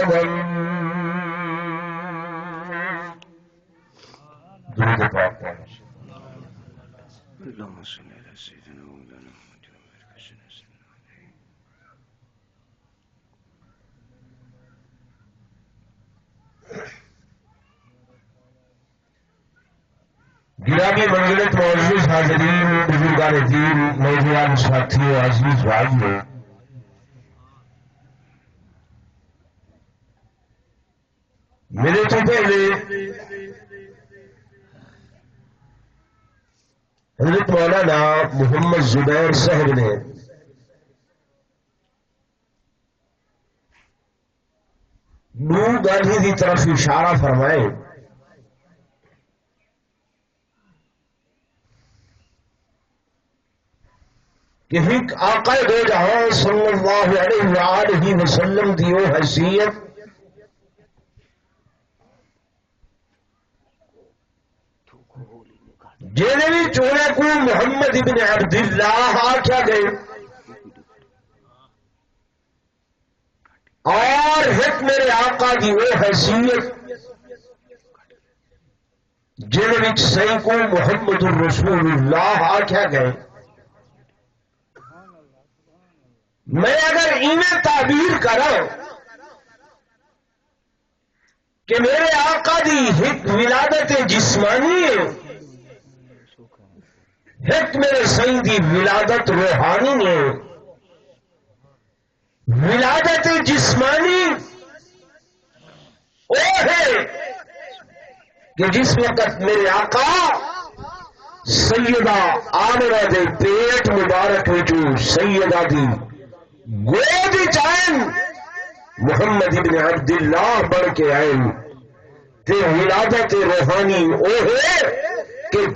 آدم درود پاک پڑھیں اللهم صل على سيدنا مولانا محمد وبارك وسلم. گرامی منزلت معزز حاضرین بزرگان دین نوجوان ساتھیوں عزیز بھائیوں میرے تو پہلے حضرت مولانا محمد زبیر صاحب نے نور گاندھی کی طرف اشارہ فرمائے کہ ایک آقا دو جہاں صلی اللہ علیہ وآلہ وسلم دی وہ حیثیت جنہیں بھی چونے کو محمد ابن عبداللہ آکھا گئے اور ایک میرے آقا دی وہ حیثیت جنہیں بھی صحیح کو محمد الرسول اللہ آکھا گئے میں اگر انہیں تعبیر کروں کہ میرے آقا دی ایک ولادت جسمانی ہے ایک میرے سائیں دی ولادت روحانی ہے ولادت جسمانی وہ ہے کہ جس وقت میرے آقا سیدہ آمنہ دے پیٹ مبارک وچوں سیدہ دی گود چائن محمد ابن عبداللہ بن کے آئے تے ولادت روحانی وہ ہے کہ